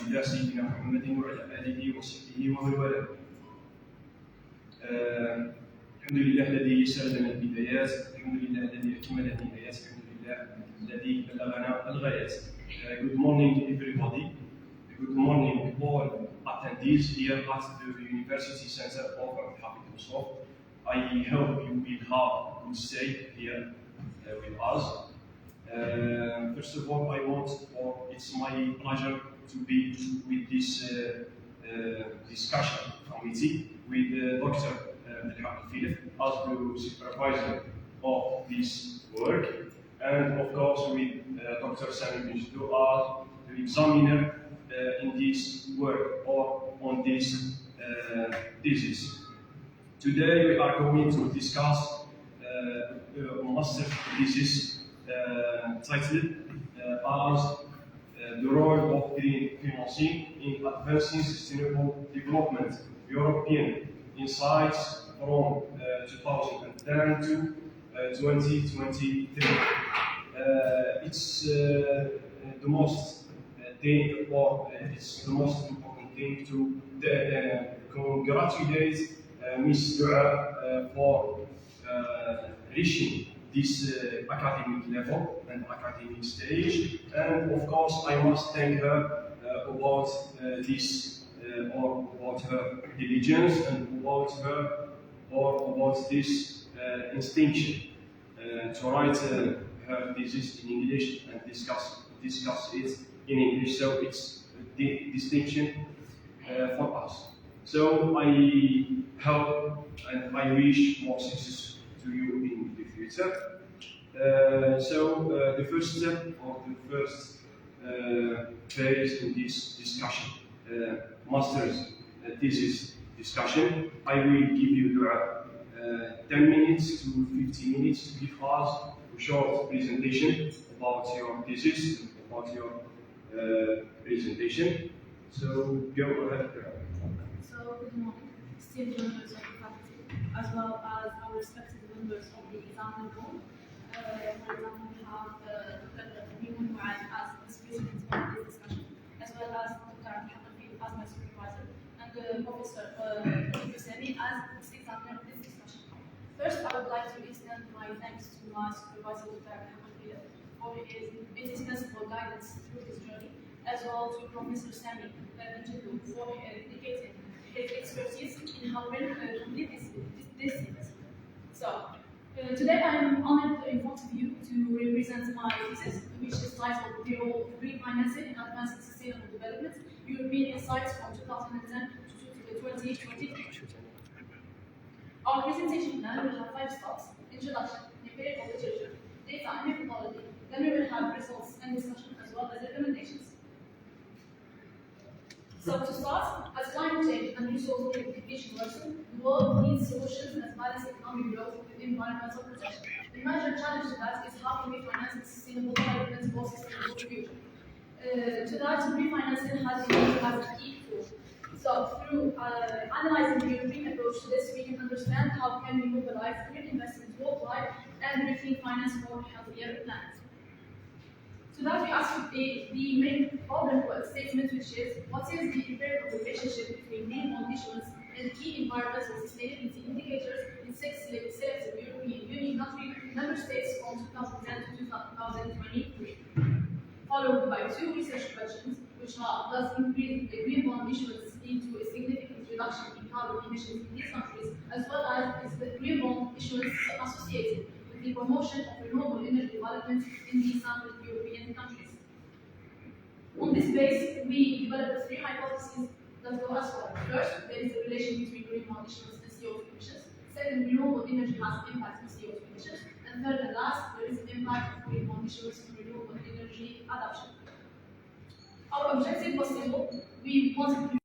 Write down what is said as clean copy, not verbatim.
الله سيدنا محمد وعلى آله وصحبه ومن والاه. الحمد لله الذي يسر لنا البدايات، الحمد لله الذي أكمل النهايات، الحمد لله الذي بلغنا الغايات. Good morning everybody. Good morning all attendees here at the University Center of Habib Bousrouf. I hope you will have a good stay here with us. First of all, it's my pleasure to be with this discussion committee with Dr. Abdelhak Philip as the supervisor of this work, and of course with Dr. Sami Benjidou as the examiner in this work or on this thesis. Today we are going to discuss a master thesis titled as the role of green financing in advancing sustainable development, European insights from 2010 to 2023. It's the most important thing to congratulate Ms. Dua for reaching this academic level and academic stage, and of course I must thank her about about her diligence and about this instinction to write her thesis in English and discuss it in English. So it's a distinction for us. So I hope and I wish more success to you in the future. The first step or the first phase in this discussion, master's thesis discussion, I will give you 10 minutes to 15 minutes to give us a short presentation about your thesis, about your presentation. So go ahead. So good morning, esteemed members of the faculty, as well as our respected members of the exam room. For example, we have Dr. Newman Muad as the president of this discussion, as well as Dr. Abdelhak as my supervisor, and Professor Sami as the examiner of this discussion. First, I would like to extend my thanks to my supervisor, Dr. Abdelhak, for his indispensable guidance through this journey, as well to Professor Sami Benjidou for dedicating his expertise in helping complete this thesis. So, today I am honored in front of you to represent my thesis, which is titled The Role of Green Financing in Advancing Sustainable Development, European Insights from 2010 to 2023. Our presentation plan will have 5 steps: introduction, empirical literature, data and methodology. Then we will have results and discussion as well as recommendations. So to start, as climate change and resource depletion worsen, the world needs solutions that balance economic growth with environmental protection. The major challenge to that is how can we finance sustainable development for sustainable future. To that, refinancing has been used as a key tool. So through analyzing the European approach to this, we can understand how can we mobilize green investments worldwide and green finance for healthier planets. So that we ask the main problem statement, which is what is the empirical relationship between green bond issuance and key environmental sustainability indicators in 6 selected European Union member states from 2010 to 2023, followed by 2 research questions, which are: does increasing the green bond issuance lead to a significant reduction in carbon emissions in these countries, as well as is the green bond issuance associated with the promotion of renewable energy development in these sampled European countries. On this base, we developed 3 hypotheses that go as follows. First, there is a relation between green bond issuance and CO2 emissions. Second, renewable energy has an impact on CO2 emissions. And third and last, there is an impact of green bond issuance on renewable energy adoption. Our objective was simple. We wanted to